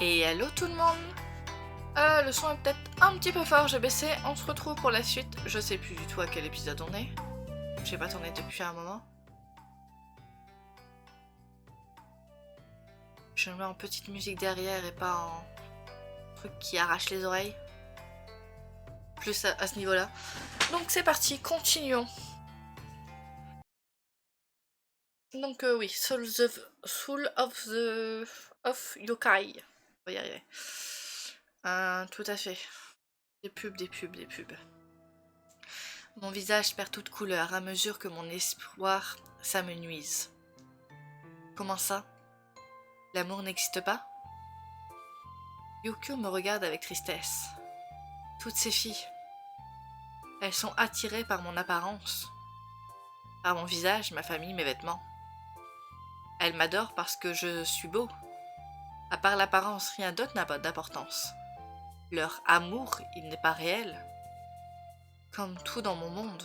Et allô tout le monde. Le son est peut-être un petit peu fort, j'ai baissé. On se retrouve pour la suite. Je sais plus du tout à quel épisode on est. J'ai pas tourné depuis un moment. Je mets en petite musique derrière et pas en truc qui arrache les oreilles. Plus à ce niveau-là. Donc c'est parti, continuons. Donc oui, Soul of Yokai. On va y arriver. Tout à fait. Des pubs. Mon visage perd toute couleur à mesure que mon espoir s'amenuise. Comment ça? L'amour n'existe pas? Yukio me regarde avec tristesse. Toutes ces filles, elles sont attirées par mon apparence, par mon visage, ma famille, mes vêtements. Elles m'adorent parce que je suis beau. À part l'apparence, rien d'autre n'a pas d'importance. Leur amour, il n'est pas réel. Comme tout dans mon monde,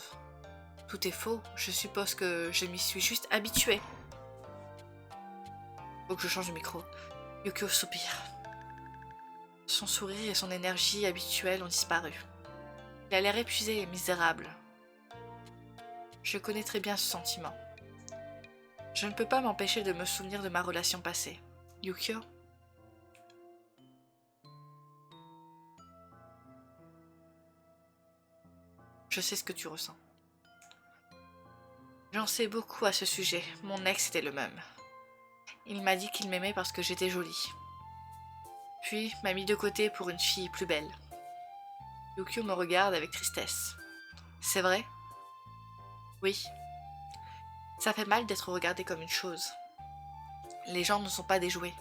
tout est faux. Je suppose que je m'y suis juste habituée. Faut que je change de micro. Yukio soupire. Son sourire et son énergie habituelle ont disparu. Il a l'air épuisé et misérable. Je connais très bien ce sentiment. Je ne peux pas m'empêcher de me souvenir de ma relation passée. Yukio? Je sais ce que tu ressens. J'en sais beaucoup à ce sujet. Mon ex était le même. Il m'a dit qu'il m'aimait parce que j'étais jolie. Puis m'a mis de côté pour une fille plus belle. Yukio me regarde avec tristesse. C'est vrai? Oui. Ça fait mal d'être regardé comme une chose. Les gens ne sont pas des jouets.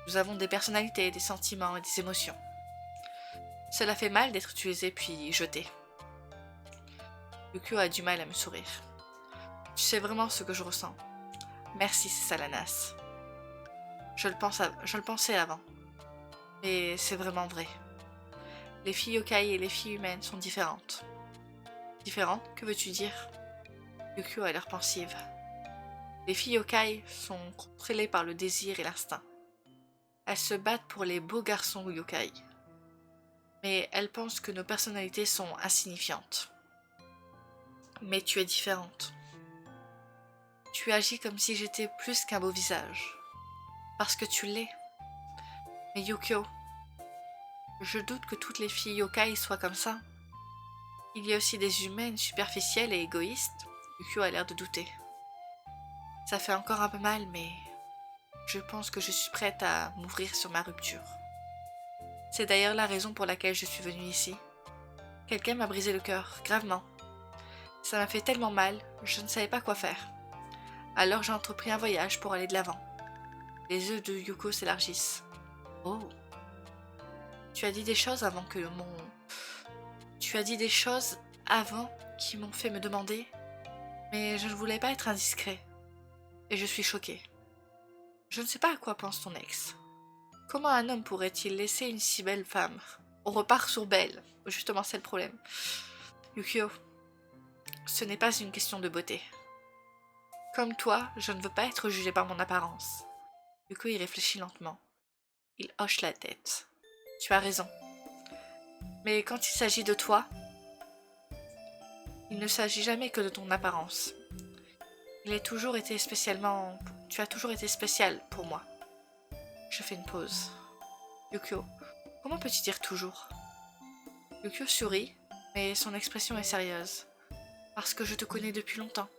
Nous avons des personnalités, des sentiments et des émotions. Cela fait mal d'être utilisé puis jeté. Yukio a du mal à me sourire. Tu sais vraiment ce que je ressens. Merci, Salanas. Je le pensais avant. Mais c'est vraiment vrai. Les filles yokai et les filles humaines sont différentes. Différentes? Que veux-tu dire? Yukio a l'air pensive. Les filles yokai sont contrôlées par le désir et l'instinct. Elles se battent pour les beaux garçons yokai. Mais elles pensent que nos personnalités sont insignifiantes. Mais tu es différente. Tu agis comme si j'étais plus qu'un beau visage. Parce que tu l'es. Mais Yukio, je doute que toutes les filles yokai soient comme ça. Il y a aussi des humaines superficielles et égoïstes. Yukio a l'air de douter. Ça fait encore un peu mal, mais je pense que je suis prête à m'ouvrir sur ma rupture. C'est d'ailleurs la raison pour laquelle je suis venue ici. Quelqu'un m'a brisé le cœur, gravement. Ça m'a fait tellement mal, je ne savais pas quoi faire. Alors j'ai entrepris un voyage pour aller de l'avant. Les yeux de Yuko s'élargissent. Oh. Tu as dit des choses avant que mon... Tu as dit des choses avant qui m'ont fait me demander, mais je ne voulais pas être indiscret. Et je suis choquée. Je ne sais pas à quoi pense ton ex. Comment un homme pourrait-il laisser une si belle femme? On repart sur belle. Justement, c'est le problème. Yukio, ce n'est pas une question de beauté. Comme toi, je ne veux pas être jugée par mon apparence. Yukio y réfléchit lentement. Il hoche la tête. Tu as raison. Mais quand il s'agit de toi, il ne s'agit jamais que de ton apparence. Tu as toujours été spécial pour moi. Je fais une pause. Yukio, comment peux-tu dire toujours? Yukio sourit, mais son expression est sérieuse. Parce que je te connais depuis longtemps.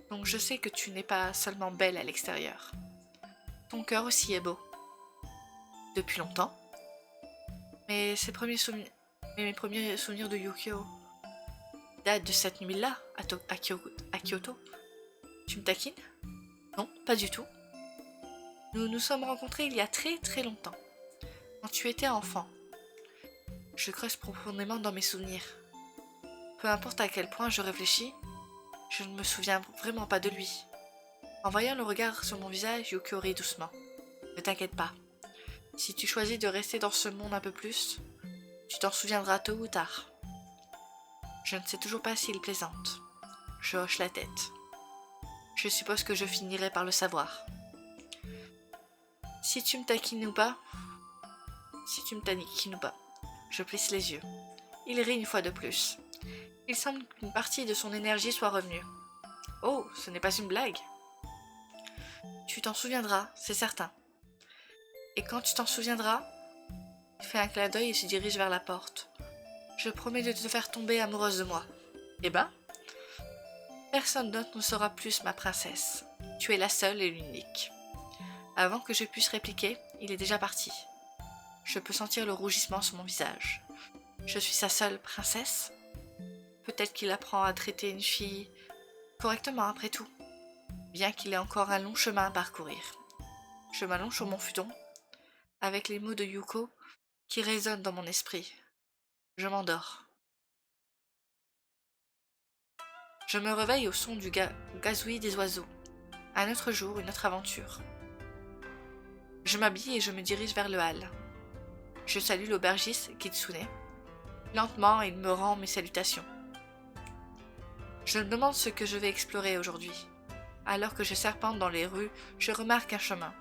Donc je sais que tu n'es pas seulement belle à l'extérieur. Ton cœur aussi est beau. Depuis longtemps. Mais mes premiers souvenirs de Yukio datent de cette nuit-là, à Kyoto. Tu me taquines? Non, pas du tout. Nous nous sommes rencontrés il y a très très longtemps. Quand tu étais enfant. Je creuse profondément dans mes souvenirs. Peu importe à quel point je réfléchis, je ne me souviens vraiment pas de lui. En voyant le regard sur mon visage, Yukio rit doucement. Ne t'inquiète pas. Si tu choisis de rester dans ce monde un peu plus, tu t'en souviendras tôt ou tard. Je ne sais toujours pas s'il plaisante. Je hoche la tête. Je suppose que je finirai par le savoir. Si tu me taquines ou pas, je plisse les yeux. Il rit une fois de plus. Il semble qu'une partie de son énergie soit revenue. Oh, ce n'est pas une blague. Tu t'en souviendras, c'est certain. Et quand tu t'en souviendras, il fait un clin d'œil et se dirige vers la porte. Je promets de te faire tomber amoureuse de moi. Eh ben, personne d'autre ne sera plus ma princesse. Tu es la seule et l'unique. Avant que je puisse répliquer, il est déjà parti. Je peux sentir le rougissement sur mon visage. Je suis sa seule princesse. Peut-être qu'il apprend à traiter une fille correctement après tout, bien qu'il ait encore un long chemin à parcourir. Je m'allonge sur mon futon, avec les mots de Yuko qui résonnent dans mon esprit. Je m'endors. Je me réveille au son du gazouillis des oiseaux. Un autre jour, une autre aventure. Je m'habille et je me dirige vers le hall. Je salue l'aubergiste Kitsune. Lentement, il me rend mes salutations. Je me demande ce que je vais explorer aujourd'hui. Alors que je serpente dans les rues, je remarque un chemin.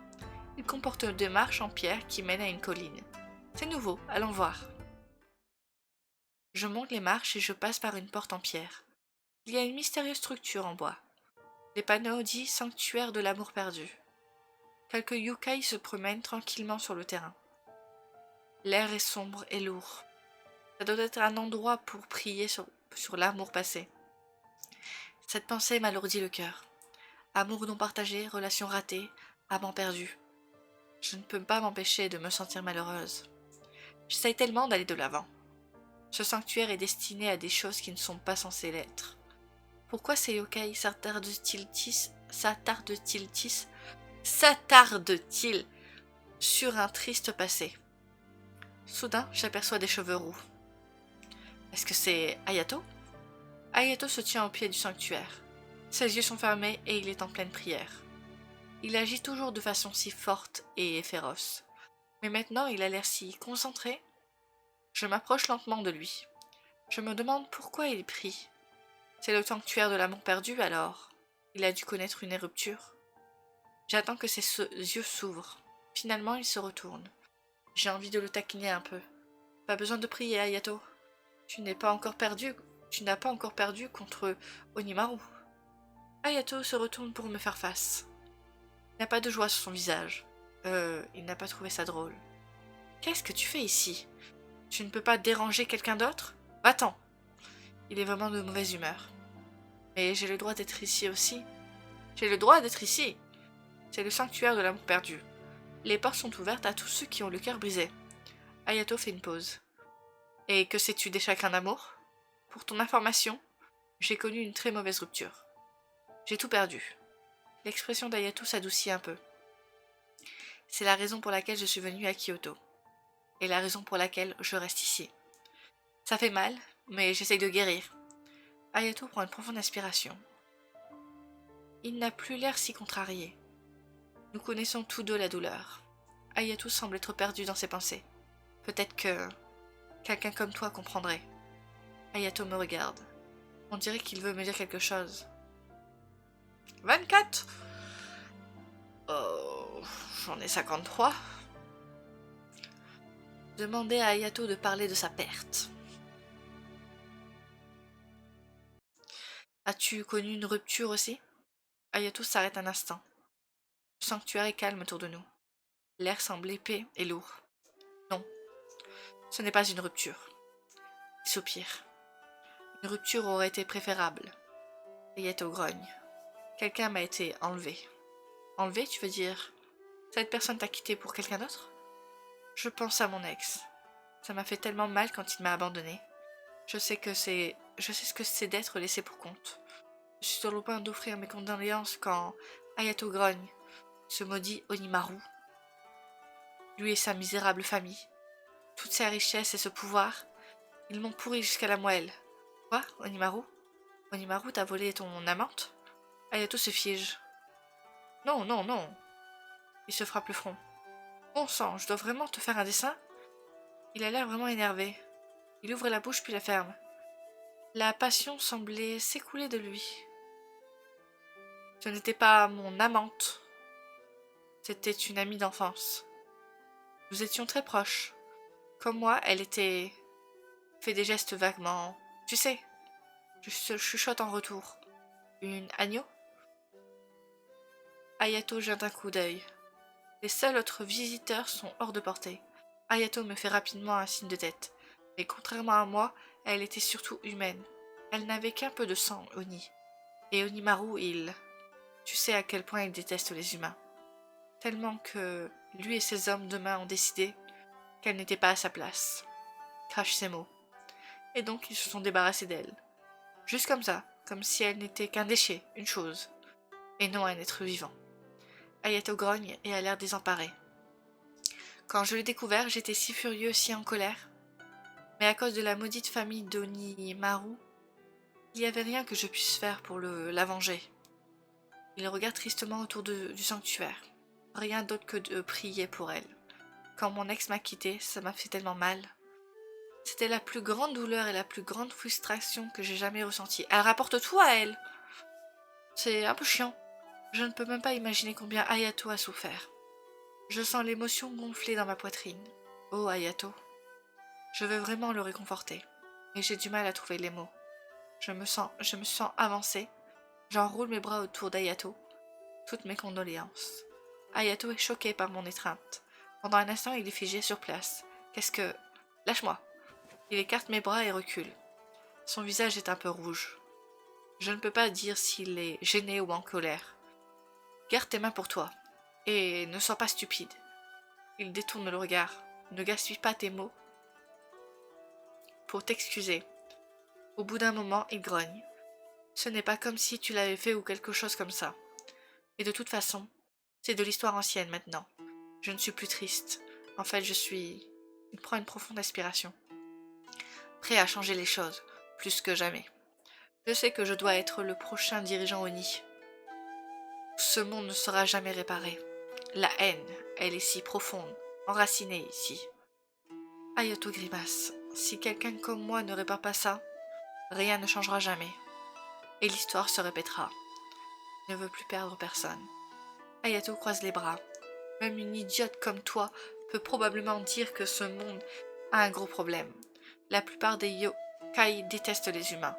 Il comporte deux marches en pierre qui mènent à une colline. C'est nouveau, allons voir. Je monte les marches et je passe par une porte en pierre. Il y a une mystérieuse structure en bois. Les panneaux disent sanctuaire de l'amour perdu. Quelques yokai se promènent tranquillement sur le terrain. L'air est sombre et lourd. Ça doit être un endroit pour prier sur l'amour passé. Cette pensée m'alourdit le cœur. Amour non partagé, relation ratée, amant perdu. Je ne peux pas m'empêcher de me sentir malheureuse. J'essaye tellement d'aller de l'avant. Ce sanctuaire est destiné à des choses qui ne sont pas censées l'être. Pourquoi ces yokai s'attardent-ils sur un triste passé? Soudain, j'aperçois des cheveux roux. Est-ce que c'est Hayato? Hayato se tient au pied du sanctuaire. Ses yeux sont fermés et il est en pleine prière. Il agit toujours de façon si forte et féroce. Mais maintenant, il a l'air si concentré. Je m'approche lentement de lui. Je me demande pourquoi il prie. C'est le sanctuaire de l'amour perdu, alors. Il a dû connaître une rupture. J'attends que ses yeux s'ouvrent. Finalement, il se retourne. J'ai envie de le taquiner un peu. Pas besoin de prier, Hayato. Tu n'as pas encore perdu contre Onimaru. Hayato se retourne pour me faire face. Il n'a pas de joie sur son visage. Il n'a pas trouvé ça drôle. Qu'est-ce que tu fais ici? Tu ne peux pas déranger quelqu'un d'autre? Va-t'en. Il est vraiment de mauvaise humeur. Mais j'ai le droit d'être ici aussi. J'ai le droit d'être ici. C'est le sanctuaire de l'amour perdu. Les portes sont ouvertes à tous ceux qui ont le cœur brisé. Hayato fait une pause. Et que sais-tu des chagrins d'amour? Pour ton information, j'ai connu une très mauvaise rupture. J'ai tout perdu. L'expression d'Hayato s'adoucit un peu. C'est la raison pour laquelle je suis venue à Kyoto. Et la raison pour laquelle je reste ici. Ça fait mal, mais j'essaye de guérir. Hayato prend une profonde inspiration. Il n'a plus l'air si contrarié. Nous connaissons tous deux la douleur. Hayato semble être perdu dans ses pensées. Peut-être que quelqu'un comme toi comprendrait. Hayato me regarde. On dirait qu'il veut me dire quelque chose. 24 ? Oh, j'en ai 53. Demandez à Hayato de parler de sa perte. As-tu connu une rupture aussi? Hayato s'arrête un instant. Le sanctuaire est calme autour de nous. L'air semble épais et lourd. Non, ce n'est pas une rupture. Il soupire. Une rupture aurait été préférable. Hayato grogne. Quelqu'un m'a été enlevé. Enlevé, tu veux dire? Cette personne t'a quitté pour quelqu'un d'autre? Je pense à mon ex. Ça m'a fait tellement mal quand il m'a abandonné. Je sais ce que c'est d'être laissé pour compte. Je suis sur le point d'offrir mes condoléances quand Hayato grogne. Ce maudit Onimaru. Lui et sa misérable famille. Toutes ses richesses et ce pouvoir, ils m'ont pourri jusqu'à la moelle. Quoi, Onimaru? Onimaru t'a volé ton amante? Hayato se fige. Non, non, non. Il se frappe le front. Bon sang, je dois vraiment te faire un dessin? Il a l'air vraiment énervé. Il ouvre la bouche puis la ferme. La passion semblait s'écouler de lui. Ce n'était pas mon amante. C'était une amie d'enfance. Nous étions très proches. Comme moi, elle était... fait des gestes vaguement... Tu sais, je chuchote en retour. Une agneau? Ayato jette un coup d'œil. Les seuls autres visiteurs sont hors de portée. Ayato me fait rapidement un signe de tête. Mais contrairement à moi, elle était surtout humaine. Elle n'avait qu'un peu de sang, Oni. Et Onimaru, il... Tu sais à quel point il déteste les humains. Tellement que lui et ses hommes de main ont décidé qu'elle n'était pas à sa place. Crache ses mots. Et donc ils se sont débarrassés d'elle. Juste comme ça, comme si elle n'était qu'un déchet, une chose, et non un être vivant. Ayato grogne et a l'air désemparé. Quand je l'ai découvert, j'étais si furieux, si en colère. Mais à cause de la maudite famille d'Onimaru, il n'y avait rien que je puisse faire pour la venger. Il regarde tristement autour du sanctuaire. Rien d'autre que de prier pour elle. Quand mon ex m'a quitté, ça m'a fait tellement mal. C'était la plus grande douleur et la plus grande frustration que j'ai jamais ressentie. Elle rapporte tout à elle. C'est un peu chiant. Je ne peux même pas imaginer combien Ayato a souffert. Je sens l'émotion gonfler dans ma poitrine. Oh Ayato. Je veux vraiment le réconforter. Mais j'ai du mal à trouver les mots. Je me sens avancée. J'enroule mes bras autour d'Ayato. Toutes mes condoléances. Ayato est choqué par mon étreinte. Pendant un instant, il est figé sur place. Qu'est-ce que... Lâche-moi. Il écarte mes bras et recule. Son visage est un peu rouge. Je ne peux pas dire s'il est gêné ou en colère. Garde tes mains pour toi. Et ne sois pas stupide. Il détourne le regard. Ne gaspille pas tes mots pour t'excuser. Au bout d'un moment, il grogne. Ce n'est pas comme si tu l'avais fait ou quelque chose comme ça. Et de toute façon, c'est de l'histoire ancienne maintenant. Je ne suis plus triste. En fait, Il prend une profonde aspiration. Prêt à changer les choses, plus que jamais. Je sais que je dois être le prochain dirigeant Oni. Ce monde ne sera jamais réparé. La haine, elle est si profonde, enracinée ici. Ayato grimace. Si quelqu'un comme moi ne répare pas ça, rien ne changera jamais. Et l'histoire se répétera. Je ne veux plus perdre personne. Ayato croise les bras. Même une idiote comme toi peut probablement dire que ce monde a un gros problème. La plupart des yokai détestent les humains.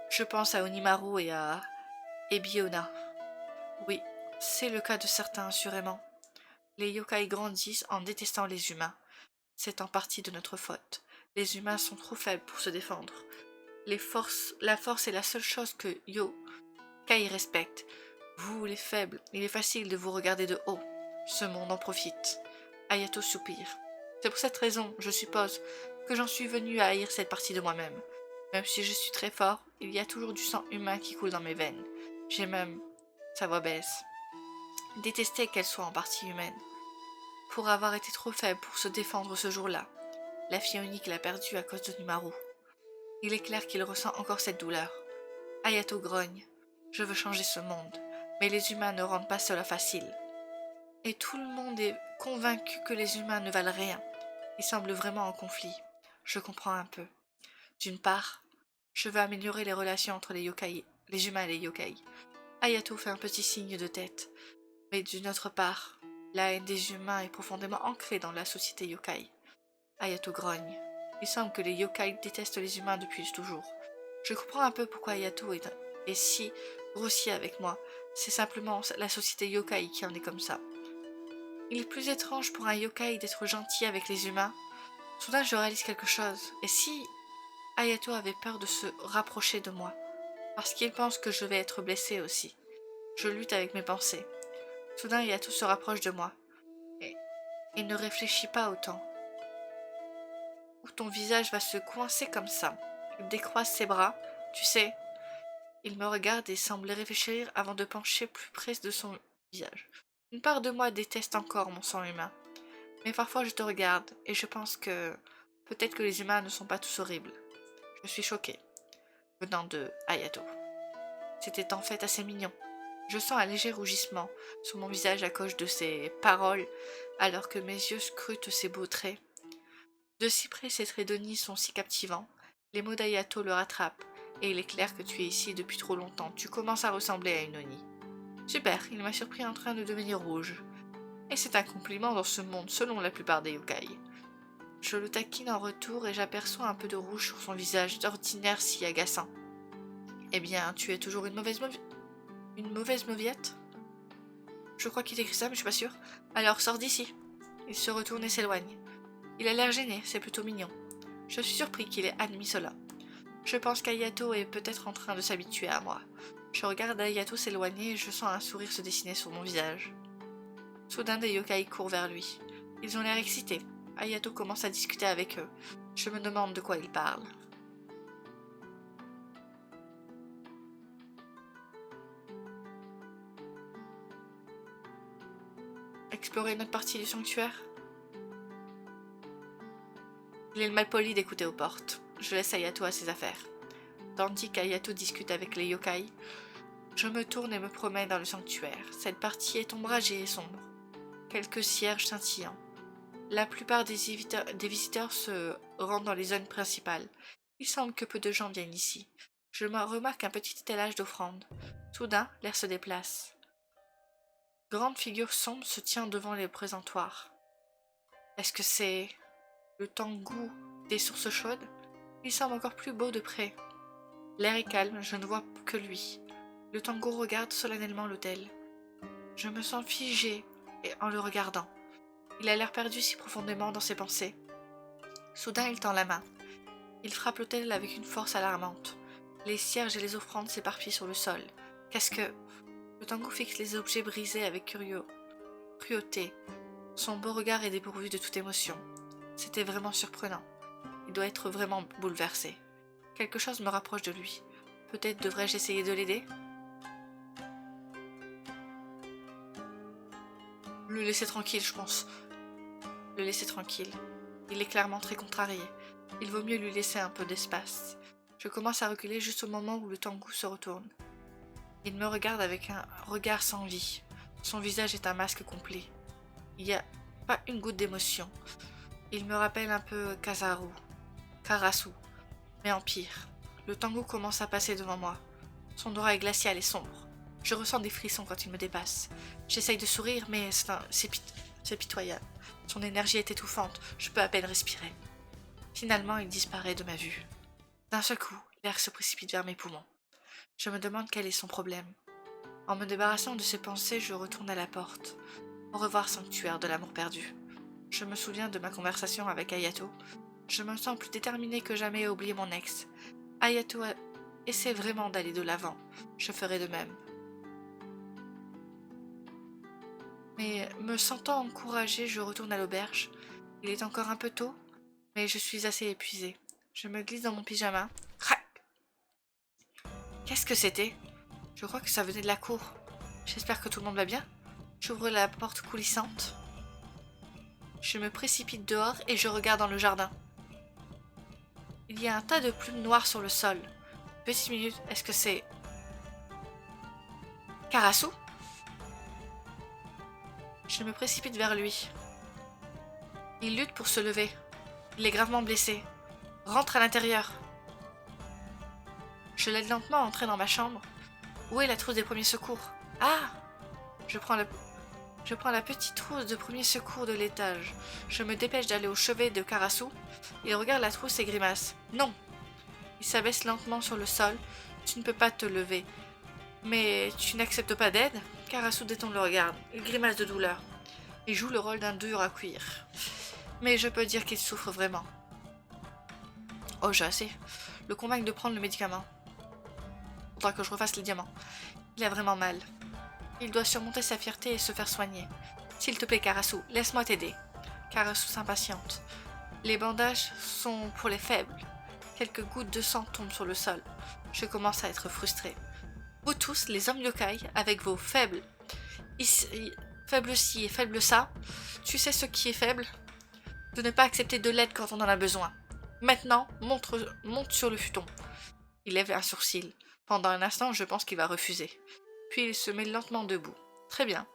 Je pense à Onimaru et à Ebiona. Oui, c'est le cas de certains assurément. Les yokai grandissent en détestant les humains. C'est en partie de notre faute. Les humains sont trop faibles pour se défendre. La force est la seule chose que yokai respectent. Vous, les faibles, il est facile de vous regarder de haut. Ce monde en profite. Ayato soupire. C'est pour cette raison, je suppose, que j'en suis venue à haïr cette partie de moi-même. Même si je suis très fort, il y a toujours du sang humain qui coule dans mes veines. J'ai même... Sa voix baisse. Détesté qu'elle soit en partie humaine. Pour avoir été trop faible pour se défendre ce jour-là. La fille unique l'a perdue à cause de Numaru. Il est clair qu'il ressent encore cette douleur. Ayato grogne. Je veux changer ce monde. Mais les humains ne rendent pas cela facile. Et tout le monde est convaincu que les humains ne valent rien. Ils semblent vraiment en conflit. Je comprends un peu. D'une part, je veux améliorer les relations entre les humains et les yokai. Ayato fait un petit signe de tête. Mais d'une autre part, la haine des humains est profondément ancrée dans la société yokai. Ayato grogne. Il semble que les yokai détestent les humains depuis toujours. Je comprends un peu pourquoi Ayato est si grossier avec moi. C'est simplement la société yokai qui en est comme ça. Il est plus étrange pour un yokai d'être gentil avec les humains. Soudain, je réalise quelque chose. Et si Ayato avait peur de se rapprocher de moi? Parce qu'il pense que je vais être blessée aussi. Je lutte avec mes pensées. Soudain, Ayato se rapproche de moi. Et ne réfléchit pas autant. Ou ton visage va se coincer comme ça. Il décroise ses bras. Tu sais, il me regarde et semble réfléchir avant de pencher plus près de son visage. Une part de moi déteste encore mon sang humain. Mais parfois je te regarde et je pense que peut-être que les humains ne sont pas tous horribles. Je suis choquée, venant de Ayato. C'était en fait assez mignon. Je sens un léger rougissement sur mon visage à cause de ses paroles, alors que mes yeux scrutent ses beaux traits. De si près, ses traits d'Oni sont si captivants. Les mots d'Ayato le rattrapent, et il est clair que tu es ici depuis trop longtemps. Tu commences à ressembler à une Oni. Super, il m'a surpris en train de devenir rouge. Et c'est un compliment dans ce monde selon la plupart des yokai. Je le taquine en retour et j'aperçois un peu de rouge sur son visage, d'ordinaire si agaçant. Eh bien, tu es toujours une mauvaise mauviette? Je crois qu'il écrit ça, mais je suis pas sûre. Alors, sors d'ici. Il se retourne et s'éloigne. Il a l'air gêné, c'est plutôt mignon. Je suis surpris qu'il ait admis cela. Je pense qu'Ayato est peut-être en train de s'habituer à moi. Je regarde Ayato s'éloigner et je sens un sourire se dessiner sur mon visage. Soudain, des yokai courent vers lui. Ils ont l'air excités. Ayato commence à discuter avec eux. Je me demande de quoi ils parlent. Explorer notre partie du sanctuaire? Il est le malpoli d'écouter aux portes. Je laisse Ayato à ses affaires. Tandis qu'Ayato discute avec les yokai, je me tourne et me promène dans le sanctuaire. Cette partie est ombragée et sombre. Quelques cierges scintillants. La plupart des visiteurs se rendent dans les zones principales. Il semble que peu de gens viennent ici. Je remarque un petit étalage d'offrandes. Soudain, l'air se déplace. Grande figure sombre se tient devant les présentoirs. Est-ce que c'est le Tengu des sources chaudes? Il semble encore plus beau de près. L'air est calme, je ne vois que lui. Le Tengu regarde solennellement l'autel. Je me sens figée en le regardant. Il a l'air perdu si profondément dans ses pensées. Soudain, il tend la main. Il frappe l'autel avec une force alarmante. Les cierges et les offrandes s'éparpillent sur le sol. Qu'est-ce que... Le Tengu fixe les objets brisés avec cruauté. Son beau regard est dépourvu de toute émotion. C'était vraiment surprenant. Il doit être vraiment bouleversé. Quelque chose me rapproche de lui. Peut-être devrais-je essayer de l'aider? Le laisser tranquille, je pense. Le laisser tranquille. Il est clairement très contrarié. Il vaut mieux lui laisser un peu d'espace. Je commence à reculer juste au moment où le Tengu se retourne. Il me regarde avec un regard sans vie. Son visage est un masque complet. Il n'y a pas une goutte d'émotion. Il me rappelle un peu Karasu, mais en pire. Le Tengu commence à passer devant moi. Son aura est glaciale et sombre. Je ressens des frissons quand il me dépasse. J'essaye de sourire, mais c'est pitoyable. Son énergie est étouffante, je peux à peine respirer. Finalement, il disparaît de ma vue. D'un seul coup, l'air se précipite vers mes poumons. Je me demande quel est son problème. En me débarrassant de ces pensées, je retourne à la porte. Au revoir, sanctuaire de l'amour perdu. Je me souviens de ma conversation avec Ayato. Je me sens plus déterminée que jamais à oublier mon ex. Ayato essaie vraiment d'aller de l'avant. Je ferai de même. Mais me sentant encouragée, je retourne à l'auberge. Il est encore un peu tôt, mais je suis assez épuisée. Je me glisse dans mon pyjama. Crac! Qu'est-ce que c'était? Je crois que ça venait de la cour. J'espère que tout le monde va bien. J'ouvre la porte coulissante. Je me précipite dehors et je regarde dans le jardin. Il y a un tas de plumes noires sur le sol. Petite minute, est-ce que c'est... Karasu? Je me précipite vers lui. Il lutte pour se lever. Il est gravement blessé. Rentre à l'intérieur. Je l'aide lentement à entrer dans ma chambre. Où est la trousse des premiers secours? Ah! Je prends la petite trousse de premiers secours de l'étage. Je me dépêche d'aller au chevet de Karasu. Il regarde la trousse et grimace. Non! Il s'abaisse lentement sur le sol. Tu ne peux pas te lever. Mais tu n'acceptes pas d'aide? Karasu détourne le regard. Il grimace de douleur. Il joue le rôle d'un dur à cuire. Mais je peux dire qu'il souffre vraiment. Oh, j'ai assez. Le convaincre de prendre le médicament. Faudra que je refasse les diamants. Il a vraiment mal. Il doit surmonter sa fierté et se faire soigner. S'il te plaît, Karasu, laisse-moi t'aider. Karasu s'impatiente. Les bandages sont pour les faibles. Quelques gouttes de sang tombent sur le sol. Je commence à être frustrée. Vous tous, les hommes yokai, avec vos faibles, faibles ci et faibles ça, tu sais ce qui est faible? De ne pas accepter de l'aide quand on en a besoin. Maintenant, monte sur le futon. Il lève un sourcil. Pendant un instant, je pense qu'il va refuser. Puis il se met lentement debout. Très bien.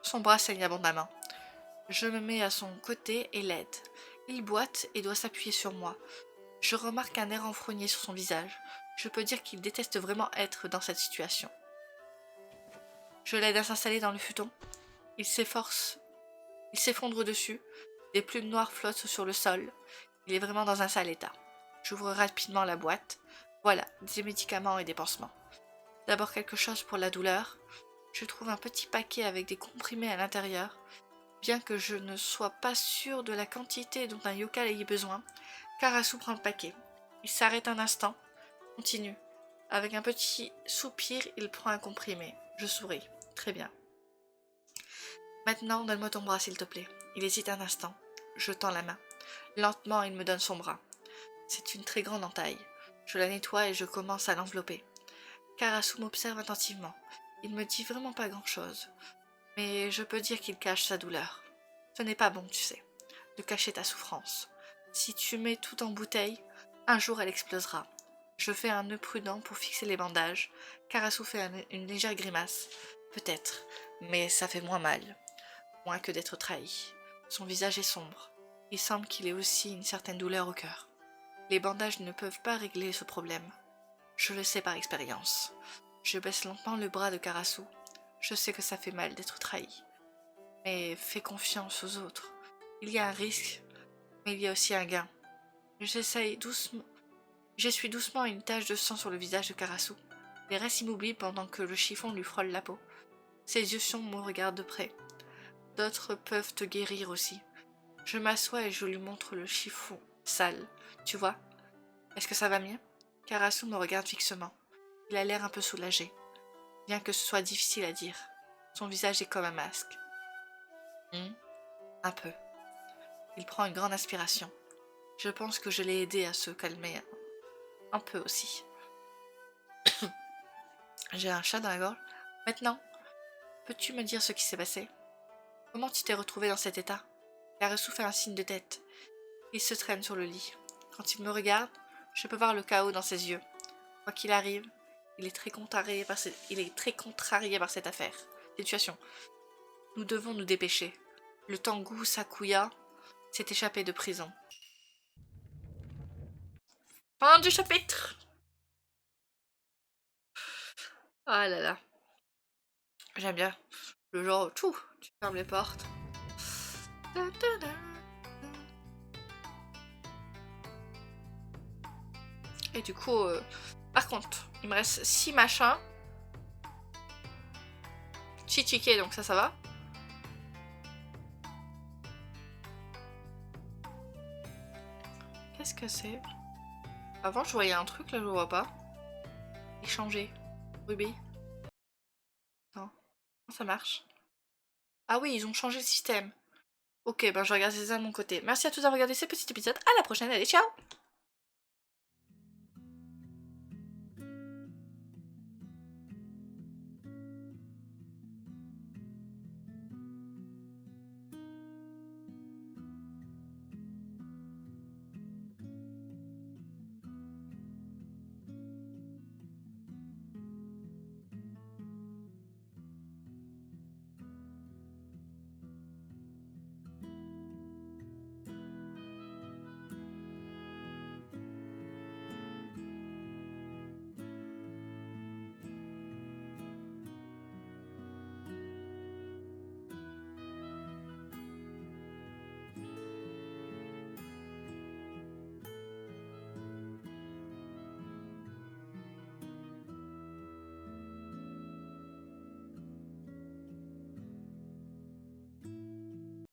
Son bras saigne abondamment. Je me mets à son côté et l'aide. Il boite et doit s'appuyer sur moi. Je remarque un air renfrogné sur son visage. Je peux dire qu'il déteste vraiment être dans cette situation. Je l'aide à s'installer dans le futon. Il s'efforce. Il s'effondre dessus. Des plumes noires flottent sur le sol. Il est vraiment dans un sale état. J'ouvre rapidement la boîte. Voilà, des médicaments et des pansements. D'abord quelque chose pour la douleur. Je trouve un petit paquet avec des comprimés à l'intérieur. Bien que je ne sois pas sûre de la quantité dont un yokai ait besoin, Karasu prend le paquet. Il s'arrête un instant, continue. Avec un petit soupir, il prend un comprimé. Je souris. Très bien. Maintenant, donne-moi ton bras, s'il te plaît. Il hésite un instant. Je tends la main. Lentement, il me donne son bras. C'est une très grande entaille. Je la nettoie et je commence à l'envelopper. Karasu m'observe attentivement. Il me dit vraiment pas grand-chose. Mais je peux dire qu'il cache sa douleur. Ce n'est pas bon, tu sais, de cacher ta souffrance. Si tu mets tout en bouteille, un jour elle explosera. Je fais un nœud prudent pour fixer les bandages. Karasu fait une légère grimace. Peut-être, mais ça fait moins mal. Moins que d'être trahi. Son visage est sombre. Il semble qu'il ait aussi une certaine douleur au cœur. Les bandages ne peuvent pas régler ce problème. Je le sais par expérience. Je baisse lentement le bras de Karasu. Je sais que ça fait mal d'être trahi. Mais fais confiance aux autres. Il y a un risque, mais il y a aussi un gain. J'essuie doucement une tache de sang sur le visage de Karasu. Il reste immobile pendant que le chiffon lui frôle la peau. Ses yeux sombres me regardent de près. D'autres peuvent te guérir aussi. Je m'assois et je lui montre le chiffon sale. Tu vois? Est-ce que ça va mieux? Karasu me regarde fixement. Il a l'air un peu soulagé, bien que ce soit difficile à dire. Son visage est comme un masque. Un peu. Il prend une grande inspiration. Je pense que je l'ai aidé à se calmer un peu aussi. J'ai un chat dans la gorge. Maintenant, peux-tu me dire ce qui s'est passé? Comment tu t'es retrouvé dans cet état? Karasu fait un signe de tête. Il se traîne sur le lit. Quand il me regarde, je peux voir le chaos dans ses yeux. Quoi qu'il arrive, il est très contrarié par cette situation. Nous devons nous dépêcher. Le Tengu Sakuya s'est échappé de prison. Fin du chapitre. Ah là là. J'aime bien. Le genre, tu fermes les portes. Et du coup, par contre, il me reste 6 machins. Chichike, donc ça va. Qu'est-ce que c'est? Avant, je voyais un truc, là, je le vois pas. Échanger. Ruby. Non. Ça marche. Ah oui, ils ont changé le système. Ok, ben je vais regarder ça de mon côté. Merci à tous d'avoir regardé ce petit épisode. À la prochaine, allez, ciao!